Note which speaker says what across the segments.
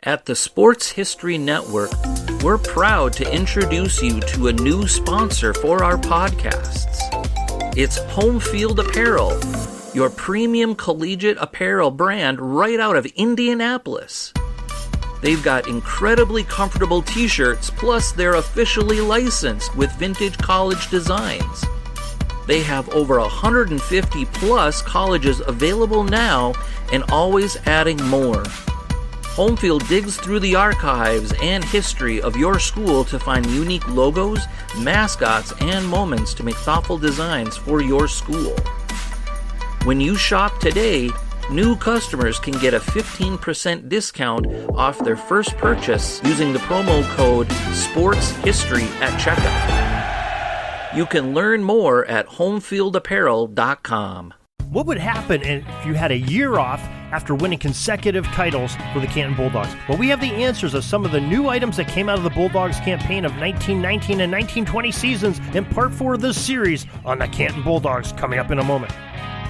Speaker 1: At the Sports History Network, we're proud to introduce you to a new sponsor for our podcasts. It's Home Field Apparel, your premium collegiate apparel brand right out of Indianapolis. They've got incredibly comfortable t-shirts, plus they're officially licensed with vintage college designs. They have over 150 plus colleges available now and always adding more. Homefield digs through the archives and history of your school to find unique logos, mascots, and moments to make thoughtful designs for your school. When you shop today, new customers can get a 15% discount off their first purchase using the promo code SPORTSHISTORY at checkout. You can learn more at homefieldapparel.com.
Speaker 2: What would happen if you had a year off after winning consecutive titles for the Canton Bulldogs? Well, we have the answers of some of the new items that came out of the Bulldogs campaign of 1919 and 1920 seasons in part 4 of this series on the Canton Bulldogs, coming up in a moment.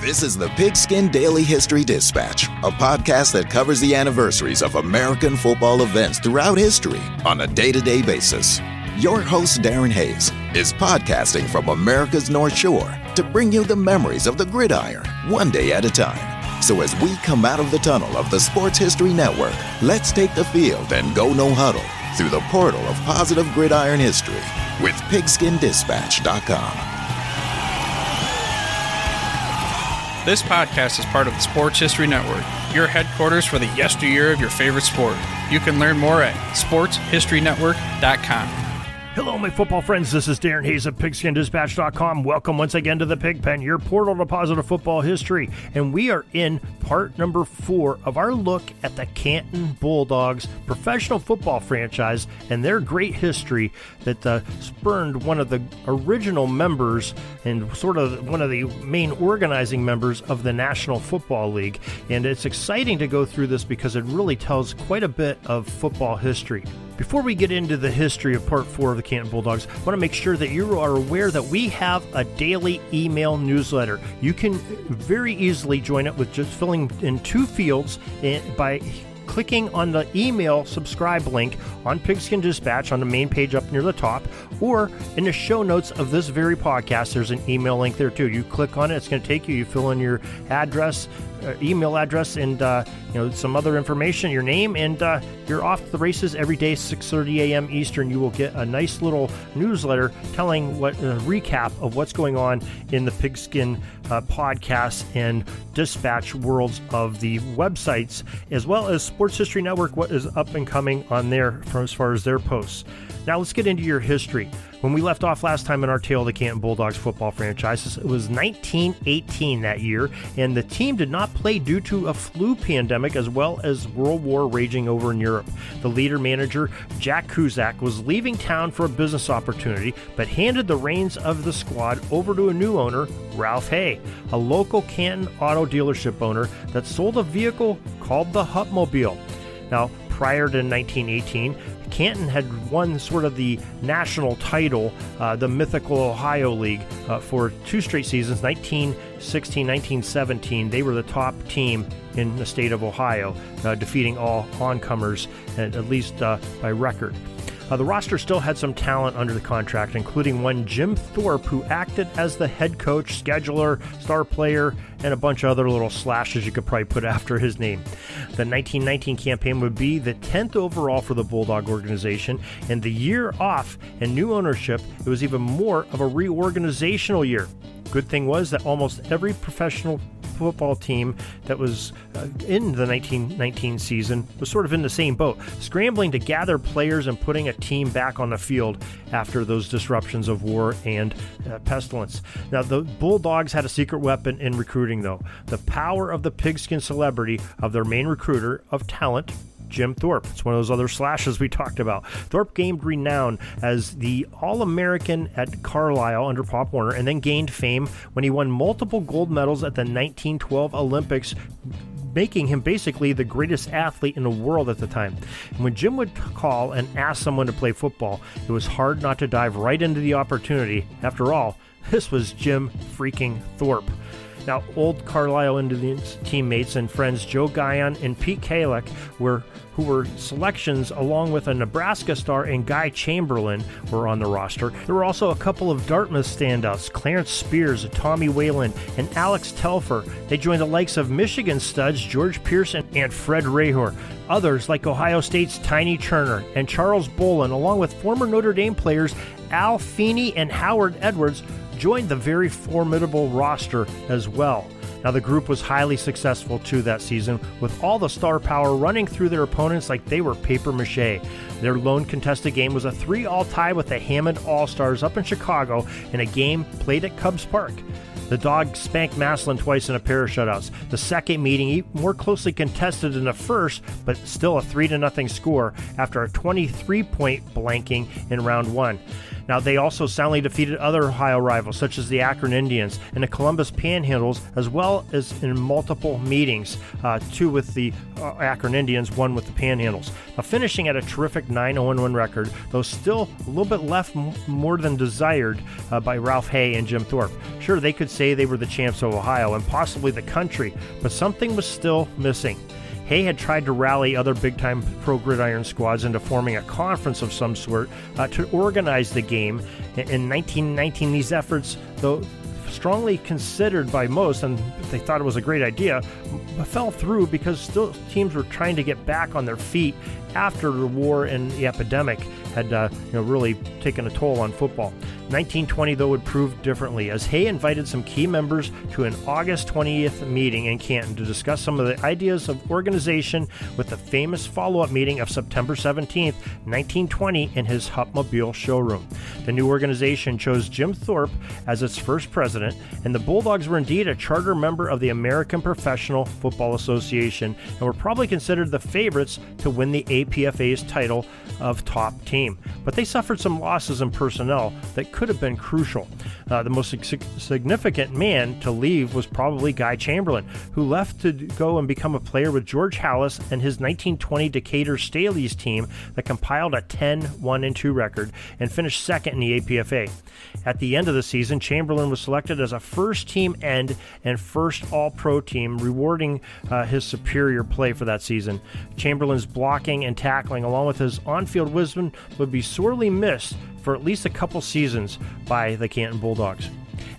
Speaker 3: This is the Pigskin Daily History Dispatch, a podcast that covers the anniversaries of American football events throughout history on a day-to-day basis. Your host, Darren Hayes, is podcasting from America's North Shore to bring you the memories of the gridiron, one day at a time. So as we come out of the tunnel of the Sports History Network, let's take the field and go no huddle through the portal of positive gridiron history with pigskindispatch.com.
Speaker 4: This podcast is part of the Sports History Network, your headquarters for the yesteryear of your favorite sport. You can learn more at sportshistorynetwork.com.
Speaker 2: Hello, my football friends. This is Darren Hayes of PigskinDispatch.com. Welcome once again to the Pig Pen, your portal to positive football history. And we are in part number 4 of our look at the Canton Bulldogs, professional football franchise, and their great history that spurned one of the original members and sort of one of the main organizing members of the National Football League. And it's exciting to go through this because it really tells quite a bit of football history. Before we get into the history of Part 4 of the Canton Bulldogs, I want to make sure that you are aware that we have a daily email newsletter. You can very easily join it with just filling in 2 fields by clicking on the email subscribe link on Pigskin Dispatch on the main page up near the top, or in the show notes of this very podcast, there's an email link there too. You click on it, it's going to take you, you fill in your address, email address, and some other information, your name, and you're off the races every day, 6:30 a.m. Eastern. You will get a nice little newsletter telling what a recap of what's going on in the Pigskin podcast and dispatch worlds of the websites, as well as Sports History Network, what is up and coming on there as far as their posts. Now let's get into your history. When we left off last time in our tale of the Canton Bulldogs football franchise, it was 1918 that year, and the team did not play due to a flu pandemic as well as World War raging over in Europe. The leader manager, Jack Cusack, was leaving town for a business opportunity, but handed the reins of the squad over to a new owner, Ralph Hay, a local Canton auto dealership owner that sold a vehicle called the Hupmobile. Now, prior to 1918, Canton had won sort of the national title, the mythical Ohio League, for 2 straight seasons, 1916, 1917. They were the top team in the state of Ohio, defeating all oncomers, at least by record. The roster still had some talent under the contract, including one Jim Thorpe, who acted as the head coach, scheduler, star player, and a bunch of other little slashes you could probably put after his name. The 1919 campaign would be the 10th overall for the Bulldog organization, and the year off and new ownership, it was even more of a reorganizational year. Good thing was that almost every professional football team that was in the 1919 season was sort of in the same boat, scrambling to gather players and putting a team back on the field after those disruptions of war and pestilence. Now, the Bulldogs had a secret weapon in recruiting, though. The power of the Pigskin celebrity of their main recruiter of talent, Jim Thorpe. It's one of those other slashes we talked about. Thorpe gained renown as the All-American at Carlisle under Pop Warner, and then gained fame when he won multiple gold medals at the 1912 Olympics, making him basically the greatest athlete in the world at the time. And when Jim would call and ask someone to play football, it was hard not to dive right into the opportunity. After all, this was Jim freaking Thorpe. Now, old Carlisle Indians teammates and friends Joe Guyon and Pete Kalick who were selections along with a Nebraska star and Guy Chamberlain were on the roster. There were also a couple of Dartmouth standouts, Clarence Spears, Tommy Whalen, and Alex Telfer. They joined the likes of Michigan studs George Pearson and Fred Rahor. Others, like Ohio State's Tiny Turner and Charles Bolin, along with former Notre Dame players Al Feeney and Howard Edwards, joined the very formidable roster as well. Now, the group was highly successful too that season, with all the star power running through their opponents like they were paper mache. Their lone contested game was a 3-all tie with the Hammond All-Stars up in Chicago in a game played at Cubs Park. The Dogs spanked Massillon twice in a pair of shutouts. The second meeting more closely contested than the first, but still a 3-0 score after a 23-point blanking in round 1. Now, they also soundly defeated other Ohio rivals, such as the Akron Indians and the Columbus Panhandles, as well as in multiple meetings, 2 with the Akron Indians, 1 with the Panhandles. Now, finishing at a terrific 9-0-1 record, though still a little bit left more than desired by Ralph Hay and Jim Thorpe. Sure, they could say they were the champs of Ohio and possibly the country, but something was still missing. Hay had tried to rally other big-time pro gridiron squads into forming a conference of some sort to organize the game. In 1919, these efforts, though strongly considered by most, and they thought it was a great idea, fell through because still teams were trying to get back on their feet after the war and the epidemic had really taken a toll on football. 1920, though, would prove differently, as Hay invited some key members to an August 20th meeting in Canton to discuss some of the ideas of organization, with the famous follow-up meeting of September 17th, 1920 in his Hupmobile showroom. The new organization chose Jim Thorpe as its first president, and the Bulldogs were indeed a charter member of the American Professional Football Association and were probably considered the favorites to win the APFA's title of top team. But they suffered some losses in personnel that could have been crucial. The most significant man to leave was probably Guy Chamberlain, who left to go and become a player with George Hallis and his 1920 Decatur Staley's team that compiled a 10-1-2 record and finished second in the APFA. At the end of the season, Chamberlain was selected as a first-team end and first All-Pro team, rewarding his superior play for that season. Chamberlain's blocking and tackling, along with his on-field wisdom, would be sorely missed for at least a couple seasons by the Canton Bulldogs.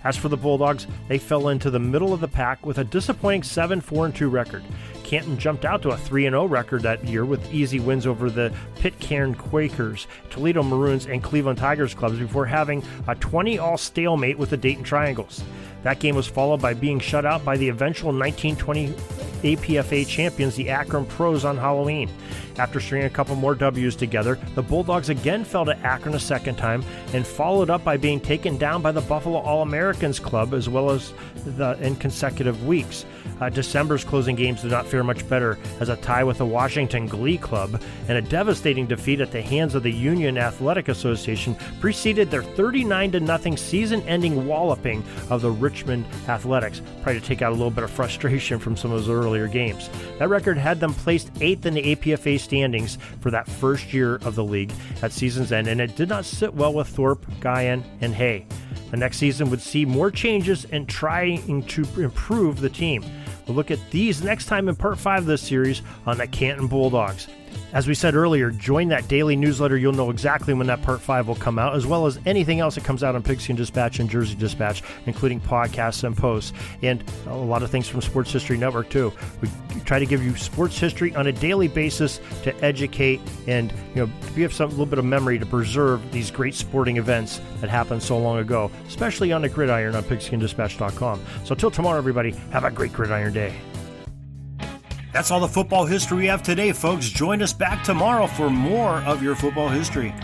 Speaker 2: As for the Bulldogs, they fell into the middle of the pack with a disappointing 7-4-2 record. Canton jumped out to a 3-0 record that year with easy wins over the Pitcairn Quakers, Toledo Maroons, and Cleveland Tigers clubs before having a 20-all stalemate with the Dayton Triangles. That game was followed by being shut out by the eventual 1920 APFA champions, the Akron Pros, on Halloween. After stringing a couple more W's together, the Bulldogs again fell to Akron a second time and followed up by being taken down by the Buffalo All-Americans Club as well as in consecutive weeks. December's closing games did not fare much better, as a tie with the Washington Glee Club and a devastating defeat at the hands of the Union Athletic Association preceded their 39-0 season-ending walloping of the Richmond Athletics, probably to take out a little bit of frustration from some of those earlier games. That record had them placed 8th in the APFA standings for that first year of the league at season's end, and it did not sit well with Thorpe, Guyon, and Hay. The next season would see more changes and trying to improve the team. We'll look at these next time in Part 5 of this series on the Canton Bulldogs. As we said earlier, join that daily newsletter. You'll know exactly when that Part 5 will come out, as well as anything else that comes out on Pigskin Dispatch and Jersey Dispatch, including podcasts and posts, and a lot of things from Sports History Network, too. We try to give you sports history on a daily basis to educate and, give some little bit of memory to preserve these great sporting events that happened so long ago, especially on the gridiron on pigskindispatch.com. So till tomorrow, everybody, have a great gridiron day. That's all the football history we have today, folks. Join us back tomorrow for more of your football history.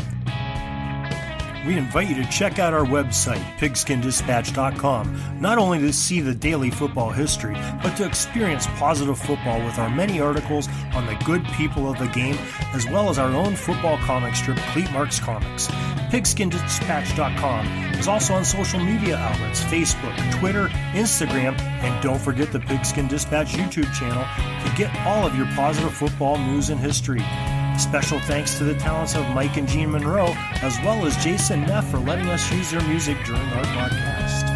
Speaker 2: We invite you to check out our website, pigskindispatch.com, not only to see the daily football history, but to experience positive football with our many articles on the good people of the game, as well as our own football comic strip, Cleat Marks Comics. Pigskindispatch.com is also on social media outlets, Facebook, Twitter, Instagram, and don't forget the Pigskin Dispatch YouTube channel to get all of your positive football news and history. Special thanks to the talents of Mike and Gene Monroe, as well as Jason Neff for letting us use their music during our broadcast.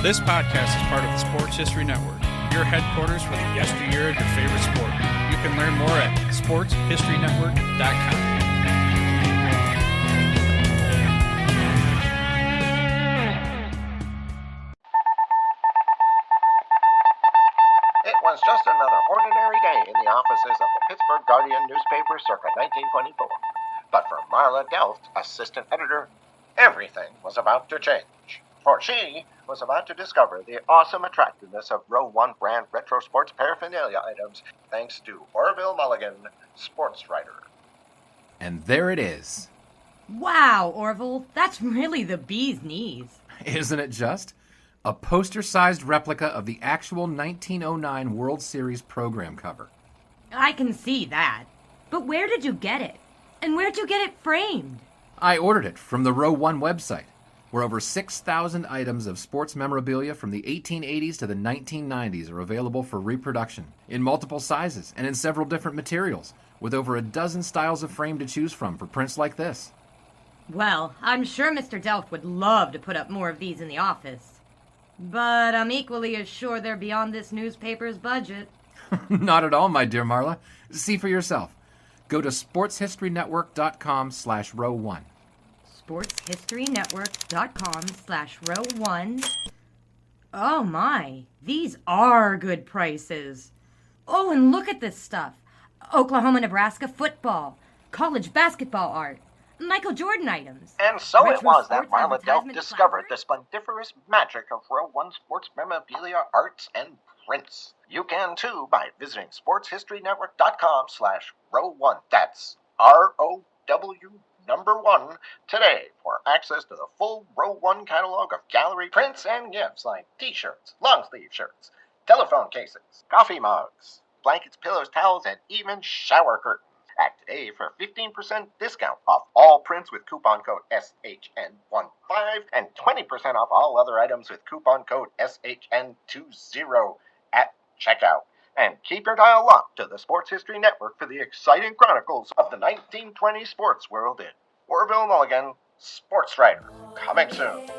Speaker 4: This podcast is part of the Sports History Network, your headquarters for the yesteryear of your favorite sport. You can learn more at sportshistorynetwork.com.
Speaker 5: It was just another ordinary day in the offices of the Pittsburgh Guardian newspaper circa 1924. But for Marla Delft, assistant editor, everything was about to change. For she was about to discover the awesome attractiveness of Row 1 brand retro sports paraphernalia items thanks to Orville Mulligan, sports writer.
Speaker 6: And there it is.
Speaker 7: Wow, Orville, that's really the bee's knees.
Speaker 6: Isn't it just? A poster-sized replica of the actual 1909 World Series program cover.
Speaker 7: I can see that. But where did you get it? And where'd you get it framed?
Speaker 6: I ordered it from the Row 1 website, where over 6,000 items of sports memorabilia from the 1880s to the 1990s are available for reproduction, in multiple sizes and in several different materials, with over a dozen styles of frame to choose from for prints like this.
Speaker 7: Well, I'm sure Mr. Delft would love to put up more of these in the office. But I'm equally as sure they're beyond this newspaper's budget.
Speaker 6: Not at all, my dear Marla. See for yourself. Go to sportshistorynetwork.com/row1.
Speaker 7: sportshistorynetwork.com/row1. Oh my, these are good prices. Oh, and look at this stuff. Oklahoma-Nebraska football, college basketball art, Michael Jordan items.
Speaker 5: And so
Speaker 7: retro
Speaker 5: it was that
Speaker 7: sports
Speaker 5: Marla Delft
Speaker 7: advertisement
Speaker 5: discovered the
Speaker 7: placards.
Speaker 5: splendiferous magic of Row 1 sports memorabilia, arts, and prints. You can too by visiting sportshistorynetwork.com/row1. That's ROW1 today for access to the full Row 1 catalog of gallery prints and gifts like t-shirts, long-sleeve shirts, telephone cases, coffee mugs, blankets, pillows, towels, and even shower curtains. Act today for 15% discount off all prints with coupon code SHN15 and 20% off all other items with coupon code SHN20 at checkout. And keep your dial locked to the Sports History Network for the exciting chronicles of the 1920 sports world in Orville Mulligan, sports writer. Coming soon.